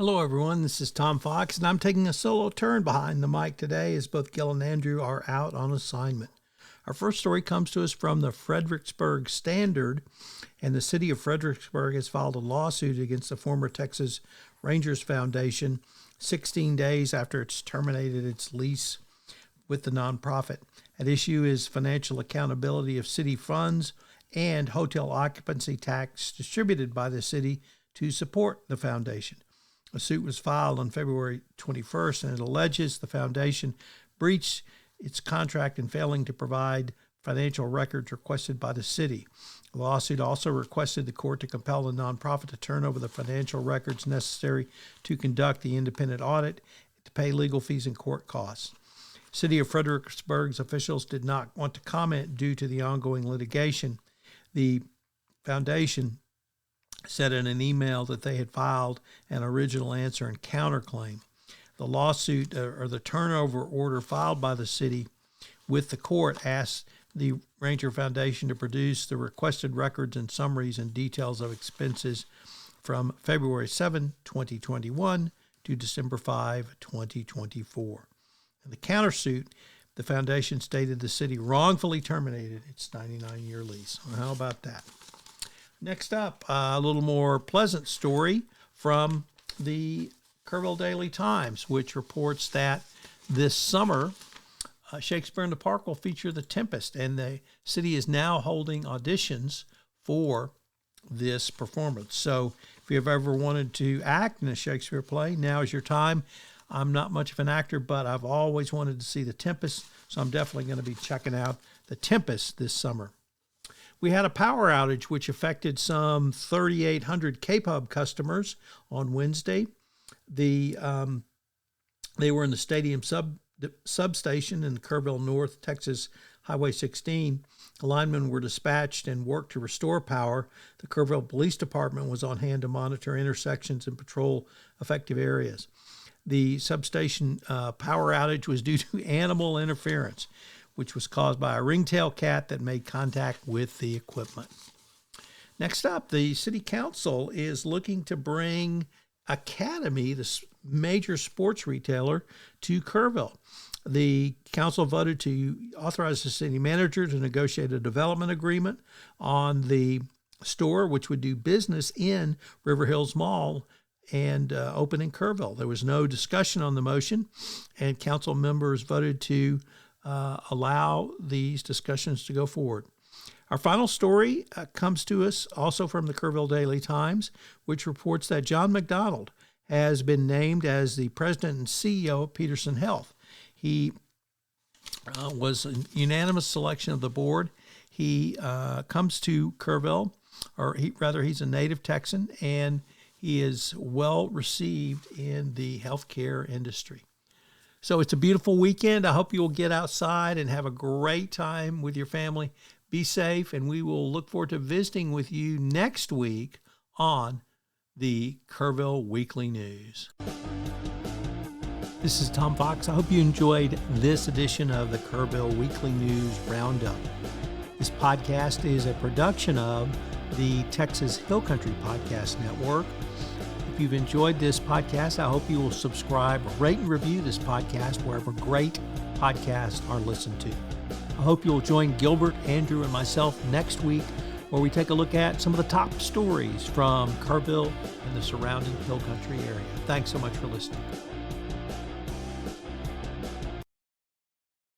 Hello, everyone. This is Tom Fox, and I'm taking a solo turn behind the mic today as both Gil and Andrew are out on assignment. Our first story comes to us from the Fredericksburg Standard, and the city of Fredericksburg has filed a lawsuit against the former Texas Rangers Foundation 16 days after it's terminated its lease with the nonprofit. At issue is financial accountability of city funds and hotel occupancy tax distributed by the city to support the foundation. A suit was filed on February 21st, and it alleges the foundation breached its contract in failing to provide financial records requested by the city. The lawsuit also requested the court to compel the nonprofit to turn over the financial records necessary to conduct the independent audit, to pay legal fees and court costs. City of Fredericksburg's officials did not want to comment due to the ongoing litigation. The foundation said in an email that they had filed an original answer and counterclaim. The lawsuit, or the turnover order filed by the city with the court, asked the Ranger Foundation to produce the requested records and summaries and details of expenses from February 7, 2021 to December 5, 2024. In the countersuit, the foundation stated the city wrongfully terminated its 99-year lease. Well, how about that? Next up, a little more pleasant story from the Kerrville Daily Times, which reports that this summer, Shakespeare in the Park will feature the Tempest, and the city is now holding auditions for this performance. So if you've ever wanted to act in a Shakespeare play, now is your time. I'm not much of an actor, but I've always wanted to see the Tempest, so I'm definitely going to be checking out the Tempest this summer. We had a power outage which affected some 3,800 KPUB customers on Wednesday. They were in the stadium substation in Kerrville North, Texas, Highway 16. Linemen were dispatched and worked to restore power. The Kerrville Police Department was on hand to monitor intersections and patrol affected areas. The substation power outage was due to animal interference, which was caused by a ringtail cat that made contact with the equipment. Next up, the City Council is looking to bring Academy, the major sports retailer, to Kerrville. The council voted to authorize the city manager to negotiate a development agreement on the store, which would do business in River Hills Mall and open in Kerrville. There was no discussion on the motion, and council members voted to allow these discussions to go forward. Our final story comes to us also from the Kerrville Daily Times, which reports that John McDonald has been named as the president and CEO of Peterson Health. He was a unanimous selection of the board. He comes to Kerrville, he's a native Texan, and he is well received in the healthcare industry. So it's a beautiful weekend. I hope you will get outside and have a great time with your family. Be safe, and we will look forward to visiting with you next week on the Kerrville Weekly News. This is Tom Fox. I hope you enjoyed this edition of the Kerrville Weekly News Roundup. This podcast is a production of the Texas Hill Country Podcast Network. If you've enjoyed this podcast, I hope you will subscribe, rate, and review this podcast wherever great podcasts are listened to. I hope you'll join Gilbert, Andrew, and myself next week, where we take a look at some of the top stories from Kerrville and the surrounding Hill Country area. Thanks so much for listening.